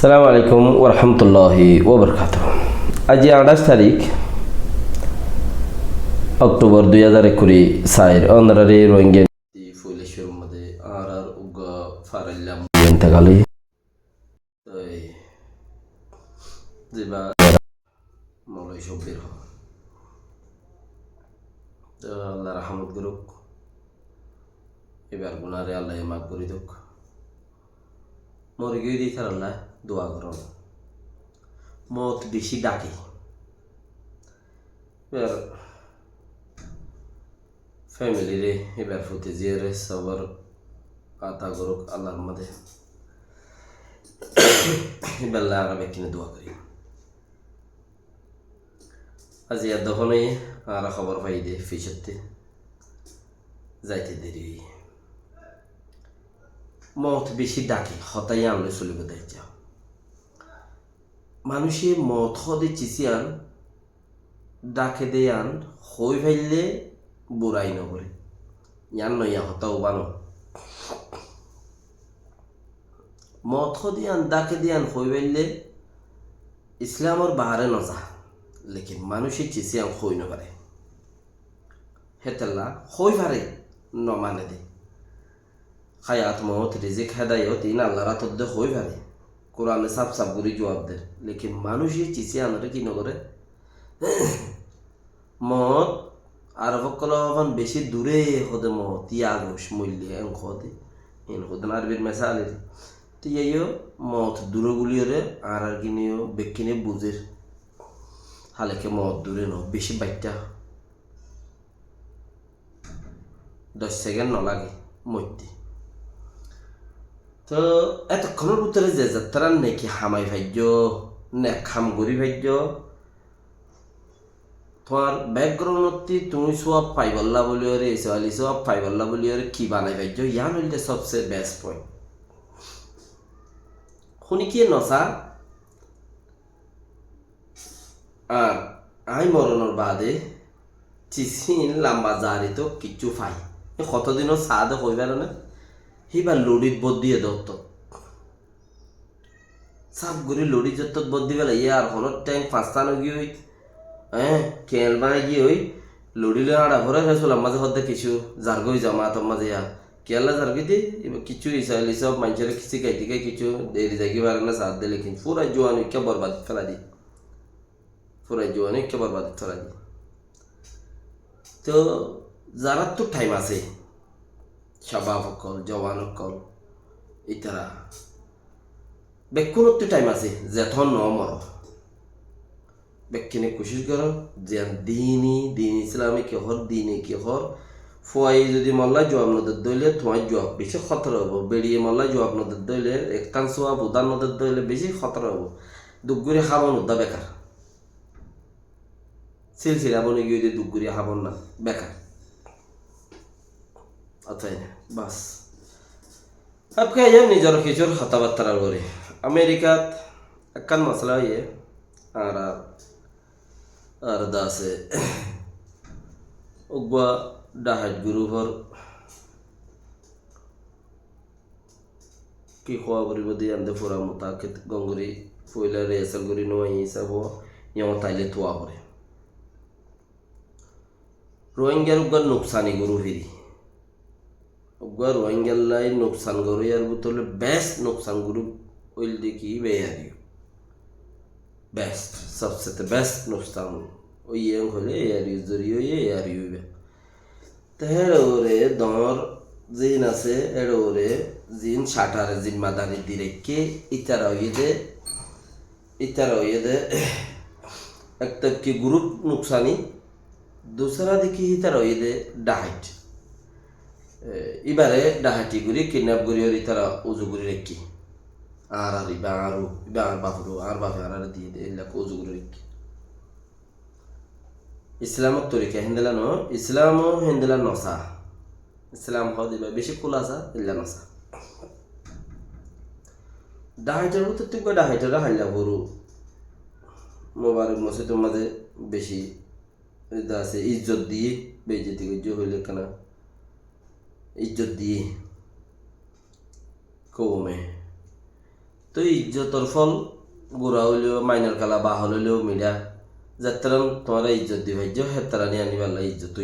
আসসালামু আলাইকুম ওরহমতুল্লাহি ওবরকাত। আজ 28 তারিখ অক্টোবর 2020 অনরারি রোহিঙ্গা ফুলেশ্বর মধ্যে আর উগা ফারাইলাম ইন্তাকালি তাই যেবা মৌলাই শব্বির তো আল্লাহ রহমত করুক, এবার গুনারে আল্লাহ মাফ করে দুক, মরে গিয়ে দিতে আল্লাহ দোয়া করুন। মত বেশি ডাকে, এবার ফ্যামিলিরে এবার ফুটে জিয়ারে সবার আতা করুক আল্লাহর মধ্যে, এবার আর কিনে দোয়া করি। আজ ইয়ার দখনে আর খবর পাই দে ফিসতে যাইতে দেরি, মত বেশি ডাকে হতাই আনলে চলিব দায়িত্ব। মানুষে মত হদে চিচিয়ান ডাকে দেয়ান হই ফেললে বুড়াই নগরে ইয়ান নইয়া হতাও বানো মত দিয়ান ডাকে দিয়ান হই ফেললে ইসলামর বাহারে নজা, লেকিন মানুষে চিচিয়ান হই নপারে হেতেল্লা হই পারে নমানে দে খায়াত মত রিজিক হেদায়ত ইন আল্লাহ রাতদ হই পারে কোরআনে সাপ সাপ গুরি জবাব দে, লেকিন মানুষে চিচিয়ানরে কি নগরে মত আর সকল বেশি দূরে হদে মত ইয়াগুস মূল্যে এন হদে এন হদে আরবির মেসালের তিয়াইও মত দূরগুলিওরে আর কিনিও বেকিনে বুঝের হালেকে মত দূরে ন বেশি বাইটা 10 সেকেন্ড নলাগে মধ্যে। তো এতক্ষণের উত্তরে যে যাত্রা নাকি হামাই ভাজ্য নে খাম গরি ভাজ্য তোমার ব্যাকগ্রাউন্ড তুমি সব পাইবল্লা বলিওরে ইসরায়েলি সব পাইবল্লা বলিওরে কি বানাই ভাজ্য ইয়ান হইলে সবচেয়ে বেস্ট পয়েন্ট শুনি কি নসা। আর আই মরণের বাদে চিচিন লাম্বা জারি তো কিচ্ছু ফাই কতদিনও সাদে হইবার না সেইবার লড়িত বদ দিয়ে দত্ত সাপ ঘুরি লড়ি যত বদ দিবে ইয়ে আর হলত টাইম 5টা নগি হই খেল বানাই গিয়ে ওই লড়িলে আড়া ভরে ফেসলাম মাঝে হতে কিছু জার্গই জামাত মাঝে কেলা জার্গি দি এবার কিছু ইসরায়েলি সব মানুষের কিছু খাইতে কিছু দেরি জাগি পারে না সাথ দিলে কিন্তু পুরা জোয়ান কে বরবাদ ফেলা দি, পুরা জোয়ান কে বরবাদ ফেলা দি। তো যারা তো টাইম আছে সবাব অকল জওয়ান অকল ইতারা বেকুনত টাইম আছে যেথন ন মর বেকিনে কোশিশ করো যে দিন ইসলামে কেহর দিনে কেহর ফুয়াই যদি মল্লা জবাব নদের দইলে তোমার জবাব বেশি খতর হবো, বেরিয়ে মল্লা জবাব নদের দইলে একটান সোয়া বুদান নদের দইলে বেশি খতর হবো। দুগুরি খাবন উদ্দা বেকার সিলসিলা বনে গিয়ে দুগুরি খাবন না বেকার আচ্ছাই না বাস আপকে নিজের কিছুর কথাবার্তা করে আমেরিকাত একখান মশলা হইয়ে আর আর দাসে উগবা ডাহাজ গুরুভর কি খোয়া বলিব দিয়ে আনতে ফোরা মতা গঙ্গুরি ফইলা রেসাল গুরি নয় হিসাব ইয়ম তাইলে তোয়া করে রোহিঙ্গার উগবার নুকসানি গরু ফিরি উগবা রোহিঙ্গার লাই নুকসান গরু ইয়ার বুতলে বেস্ট নুকসান গরু ওইল দেখি বেয়ারিও বেস্ট সবসেতে বেস্ট নুকসান ওই ইয়ং হলে এয়ারিও জরিও এয়ারিও তেরে দর জিন আছে এড়ে জিন শাটারে জিম্মাদারি দিরেকে ইতারা দে একটা কি গ্রুপ নুকসানি दूसरा देखी ইতারা দে ডাহাইট এবারে ডাহাইটি গুরি কিডন্যাপ গুরি ওর ইতারা উজু গুরি রেখি আর ইবা আর বাপরু আর বাপে আর দিয়ে দে এলাকা উজু গুরি রেখি ইসলামত তরিকা হিন্দেলা ন ইসলামও হিন্দেলা নসা ইসলাম হওয়া দিবা বেশি কুলাসা ইল্লা নসা ডাহাইটার মতো তুই ডাহাইটারা হাইলা গরু মোবারক মসজিদের মাঝে বেশি আছে ইজ্জত দিয়ে বেজেতি গজ্য হইলে কেনা ইজ্জত দিয়ে কৌমে তো ইজ্জতর ফল গুড়া হইলেও মাইনার কালা বা হলেও মিডা যাত্রা তোমার ইজ্জত দিবাই হেতারা নিয়ে আনি পারলা ইজ্জত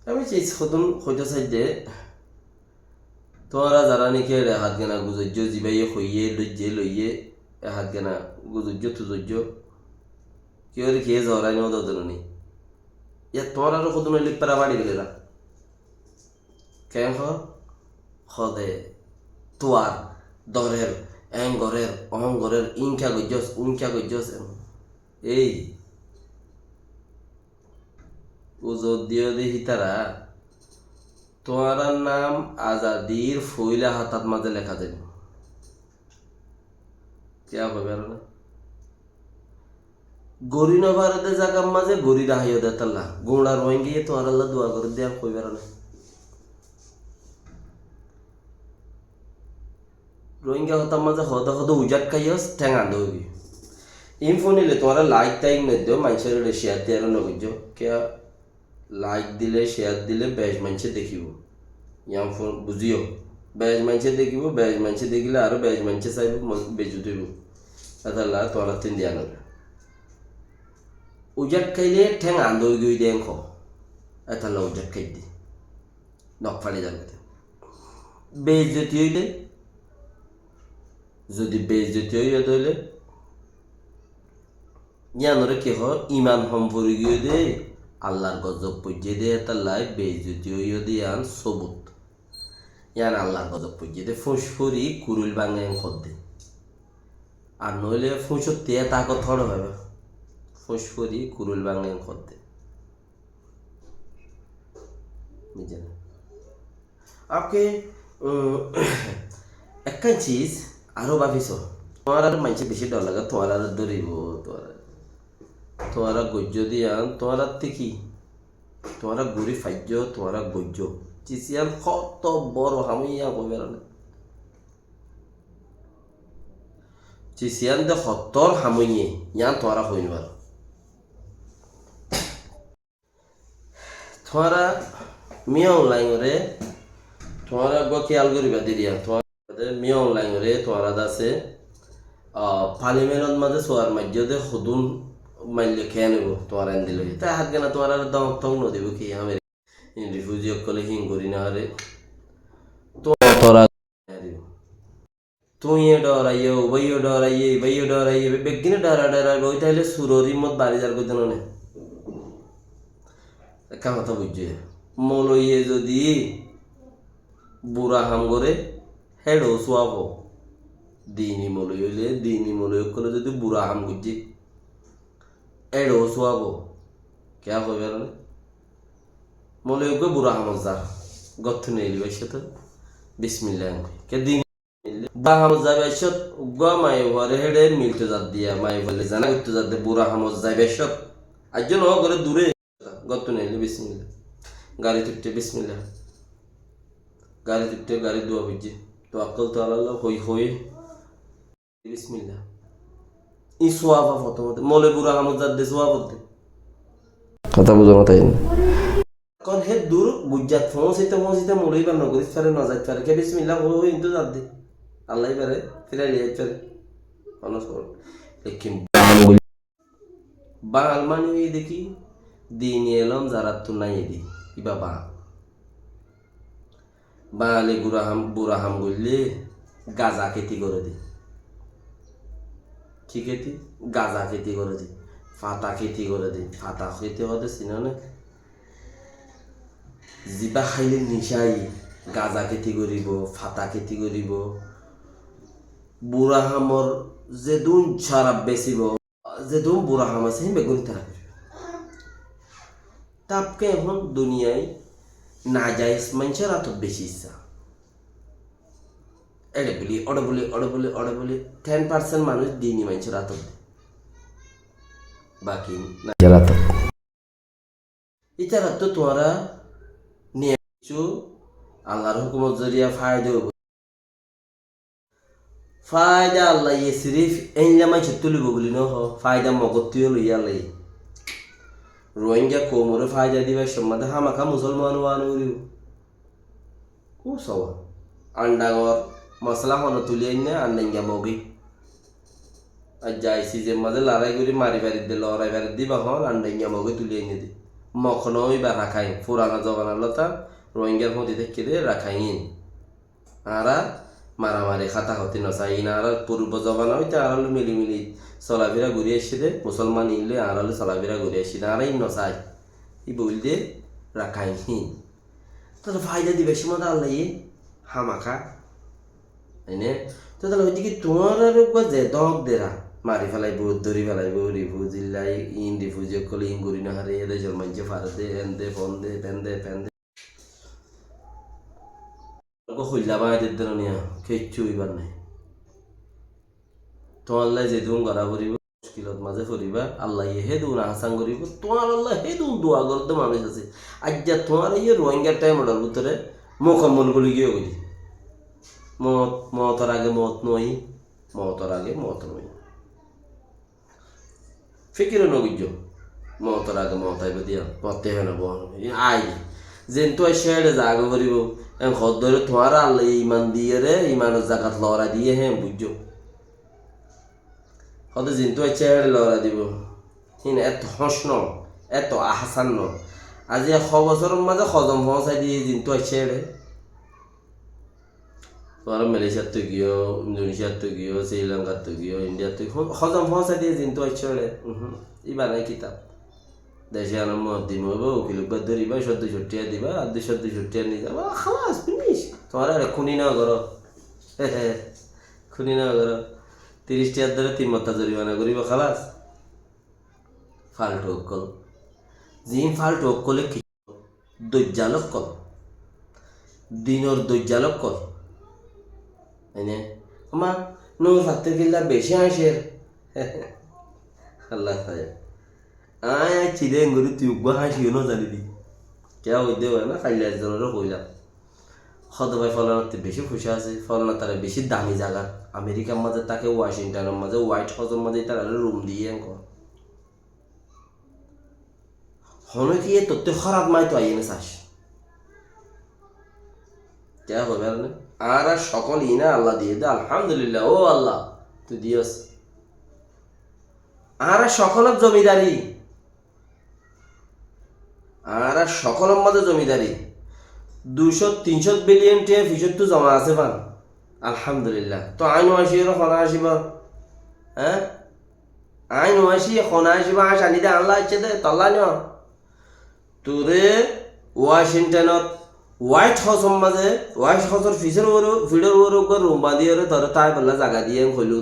আমি চাই সদন হইতে চাই যে তোমরা যারা নাকি হাত গেনা গুজর্য জিবাইয়ে হইয়ে লইয়ে লইয়ে হাত গেনা গুজর্য তুজর্য কেউ খেয়ে ঝরাই নেওয়া দরজনী ইয়াত তোমার আরো সদন হইলে পেরা বাড়ি গেলে না কেন হদে তোয়ার দরের গরের গরের ইনকা গজ্জস উনকা গজ্জস এই উজোর দিয়ে দেখি তারা তোমার নাম আজাদির ফইলা হাতাত মাঝে লেখা যাবে কে হবে আর না গরি না ভারতে জাগার মাঝে গরি রাহাইও দে তাল্লা গোড়া রোয়েন গিয়ে তোমার আল্লাহ দোয়া করে দেয়া কইবার না রোহিঙ্গা হতার মাঝে হদ হদ উজাট খাইয়স ঠেঙা দৌবি ইম ফোন নিলে তোমার লাইক টাইক নদ্য মানুষের শেয়ার দিয়ে নগজ কে লাইক দিলে শেয়ার দিলে বেশ মানুষে দেখিব ইয়াম ফোন বুঝিও বেশ মানুষে দেখিব বেশ মানুষে দেখিলে আরো বেশ মানুষে চাইব বেজু দিব তাহলে তোমার তিন দিয়া নবে উজাট খাইলে ঠেং আন্দই গই দেন খ এতালা উজাট খাই দি নখ ফাড়ি যাবে বেজতি হইলে যদি বেজতি হইয়া দইলে ইয়ানরে কি হয় ইমান সম্পর্ক গিয়ে দে আল্লাহর গজব পর্যে দে তাল্লাই বেজতি হইয়া দিয়ান সবুত ইয়ান আল্লাহর গজব পর্যে দে ফুসফুরি কুরুল বাঙে খদ্দে আর নইলে ফুসর তে তাকে থড় হবে ফুসফুরি কুরুল বাঙে খদ্দে বুঝলেন আপকে একটা চিজ আরো ভাবিস তোমার আর মানুষে বেশি ডর লাগে তোমার আর ধরিব তোমার গজ্য দিয়ান তোমার কি তোমার গুড়ি ফাজ্য তোমার গজ্য চিচিয়ান কত বড় হামিয়া কইবার না চিচিয়ান দে সত্তর হামইয়ে ইয়ান তোমারা হইন বার তোমারা মিয়া অনলাইনরে তোমারা গো খেয়াল করিবা দিয়া তোমার মিয়া অনলাইনরে তোমারা আছে পার্লিমেন্টত মাঝে সোয়ার মাঝে সদুন মাইলে খেয়ে নেব তোমার আন দিল তাই হাত কেনা তোমার আর দম টং নদিব কি আমি রিফিউজি কলে হিং করি না আরে তোরা তুই ডরাইয়ে ভাইও ডরাইয়ে বেগিনে ডরা ওই তাইলে সুররি মত বাড়ি যার করতে নে একটা কথা বুঝছে মলইয়ে যদি বুড়া হাম করে হেডও সোয়াব দিনী মলই হইলে দিনী মলই কলে যদি বুড়া হাম বুঝছি এডও সোয়াব কে হইবে না মলই বুড়া হামত যার গথ নেইলি বাইসাতে বিসমিল্লাহ কে দিন বুড়া হামত যাবে বাইসত উগা মাই ঘরে হেডে মিলতে যাত দিয়া মাই বলে জানা করতে যাতে বুড়া হামত যাই বাইসত আজ ন করে দূরে গথ নেইলি বিসমিল্লাহ গাড়ি তুটতে বিসমিল্লাহ গাড়ি তুটতে গাড়ি দোয়া বুঝছি তো আকল তো আল্লাহ হই বিসমিল্লাহ ই সোয়াবা প্রথমতে মলে বুড়া হামত যাত দে সোয়াবতে কথা বুঝো না তাই কোন হে দূর বুঝাত ফোঁসিতে মলেই বা নগরিস পারে না যাইতে পারে কে বিসমিল্লাহ হই কিন্তু যাত দে আল্লাহ পারে ফিরাই লিয়ে পারে অনসর লেকিন বাঙাল মানে দেখি দিন এলম যারা তো নাই দি ইবা বাঙালি বুড়া হাম বললে গাঁজা খেতি করে দি কি খেতি গাঁজা খেতি করে দি ফাতা খেতি করে দি ফাতা খেতি হতে চিনে জিবা খাইলে নিশাই গাঁজা খেতি করিব ফাতা খেতি করিব বুড়া হামর যেদুন সারাপ বেচিব যেদুন বুড়া হাম আছে বেগুন তারা তাপকে এখন দুনিয়ায় না যায় মানুষের এত বেশি ইচ্ছা এড়ে বলি 10% মানুষ দিনই মানুষের এত বাকি ইতারা তো তোমরা নিয়ে আল্লাহর হুকুমত জরিয়া ফায়দা আল্লাহ ইয়ে সিরিফ এইলা মানুষ তুলিব বলি ন ফায়দা মগত্তিও লইয়া লাই রোহিঙ্গা কোমরে ফায়দা দিবা সম্মাদে হামাখা মুসলমান ওয়ান উড়িও কো সওয়া আন্ডাগর মশলা হন তুলি আইনে আন্নাইঙ্গা মগি আর যাইছি যে মাঝে লড়াই করে মারি বাড়ি দিয়ে লড়াই বাড়ি দিবা হন আন্নাইঙ্গা মগি তুলি আইনে দি মখনো বা রাখাই পুরানা জবানার লতা রোহিঙ্গার মধ্যে থেকে দিয়ে রাখাইন আরা মারামারি খাতা হতে নসাই আর পূর্ব জবানা হইতে আড়ালো মিলিমিলি চলাফেরা ঘুরে আসছে দে মুসলমান ইলে আড়ালো চলাফেরা ঘুরে আসছি না আরাই নসাই ই বল দে রাখাইন তাহলে ফায়দা দিবে সীমা আল্লাহ হামাখা এনে তো তাহলে ওইদিকে তোমার আর যে দক দেরা মারি ফেলাইব ধরি ফেলাইব রিফুজ ইল্লাই ইন রিফুজ কলে ইন গুরি না হারে এদের জন্মাইছে ফারদে এন দে ফোন দে পেন দে পেন দে খুললা বাঁধে দিল নিয়া কিচ্ছু হইবার নাই তোমার লাই যে দুন গড়া ফুরিব মুশকিলত মাঝে ফুরিবা আল্লাহ হে দুন আহসান করিব তোমার আল্লাহ হে দুন দোয়া করতে মানুষ আছে আজ যা তোমার এই রোহিঙ্গার টাইম ওটার ভিতরে মোকাম্মল গুলি গিয়ে গলি মতর আগে মত নই মতর আগে মত নই ফিকির নগিজ মতর আগে মত আইব দিয়া মতে হয় না বহন আই যেন তো শেয়ারে জাগ করিব এম খদ ধরে তোমার আল্লাহ ইমান দিয়ে রে ইমানের জাগাত লড়া দিয়ে হ্যাঁ বুঝছো হয়তো যেন তো শেয়ারে লড়া দিব হিন এত হসন এত আহসান ন আজি 100 বছরের মাঝে হজম পৌঁছাই দিয়ে যেন তো শেয়ারে তোমার মালয়েশিয়ার তো গিয়েও ইন্দোনেশিয়ার তো গিয়েও শ্রীলঙ্কার তো গিয়েও ইন্ডিয়ার তো হজম পৌঁছাই দিয়ে যেন তো শেয়ারে ইবার নাই কিতাব দেশে আনার মত দিম হবো উকিলুকবার ধরিবা 14 দিবা আর 214 নিয়ে যাবা খালাস ফিনিশ তোমার আর খুনি না করো খুনি না করো 30 টাকার ধরে 3 মাত্রা জরিমানা করিব খালাস ফাল্টু অকল জিম ফাল্টু অকলে কি দজ্জালক কল দিনর দজ্জালক কল এনে আমা নূর ফাতের কিল্লা বেশি আসে আল্লাহ খায় আয় চিড়ে গরু তুই উগ্র হাসিও না জানি দি কে হইতে হয় না খাইলে একজনেরও কইলাম সদভাই ফলানাতে বেশি খুশি আছে ফলানা তারা বেশি দামি জায়গা আমেরিকার মাঝে তাকে ওয়াশিংটনের মাঝে হোয়াইট হাউসের মাঝে তারা রুম দিয়ে হনে কি তোর খারাপ মাই তো আইনে চাস কে হবে আর সকল ইনা আল্লাহ দিয়ে দে আলহামদুলিল্লাহ ও আল্লাহ তুই দিয়স আর সকলের জমিদারি আর সকলের মধ্যে জমিদারি 200-300 বিলিয়ন টাকা ফিসর তো জমা আছে পান আলহামদুলিল্লাহ তো আইন আসি খনা আসিব হ্যাঁ আইন আসি খনা আসিব আস আনি দে আল্লাহ ইচ্ছে দে তল্লা নিও তোরে ওয়াশিংটনত হোয়াইট হাউসের মাঝে হোয়াইট হাউসের ফিডের রুম বাঁধিয়ে ধরে তাই পেলা জায়গা দিয়ে হইল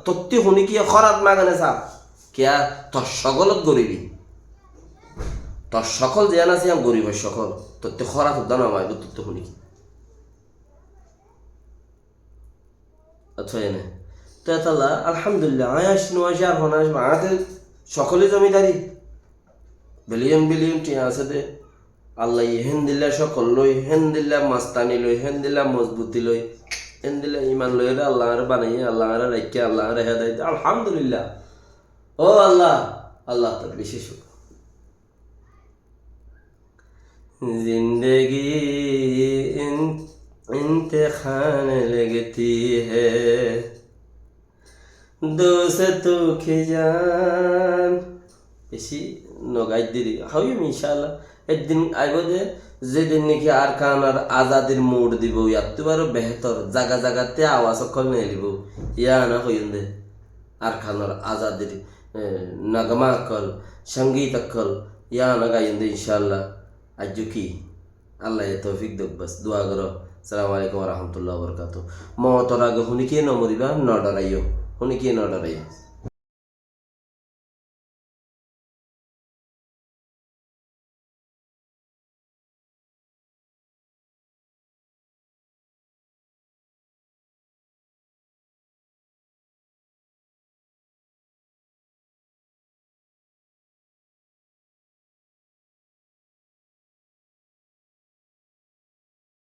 তত্তি শুনি কি খরাত মাগানে চাপ কিয়া তোর সকলত গরিবী তোর সকল যে আছে গরিবের সকল তোর তো খরাত উদ্যান আমায় তোর তো শুনি আচ্ছা এনে তো এতাল্লা আলহামদুলিল্লাহ আয় আসি আসি আর হন আসবো আগে সকলে জমিদারি বিলিয়ন বিলিয়ন টিয়া আছে দে আল্লাহ হেন দিল্লা সকল লই হেন দিল্লা মাস্তানি লই হেন দিল্লা মজবুতি লই হেন দিল্লা ইমান লই রে আল্লাহ বানাই আল্লাহ রাখি আল্লাহ রেহা দেয় আলহামদুলিল্লাহ ও আল্লাহ আল্লাহ তোর বিশেষ जिंदगी इम्तिहान लगती है दोस्तों की जान বেশি নগাই দিদি হইম ইনশাআল্লাহ একদিন আইব যেদিন নাকি আর কানার আজাদির মোড় দিব ইয়াতবারও বেহতর জায়গা জায়গাতে আওয়াজ অকল নিয়ে দিব ইয়া না হইন দে আর কানার আজাদির নগমা অকল সঙ্গীত অকল ইয়া না গাইন দে ইনশাআল্লাহ আজু কি আল্লাহ তৌফিক দেব বাস দোয়া করো আসসালামু আলাইকুম ওয়া রাহমাতুল্লাহি ওয়া বারাকাতুহু মওতর আগে হুনি কে ন মরিবা ন ডরাইও হুনি কে ন ডরাইও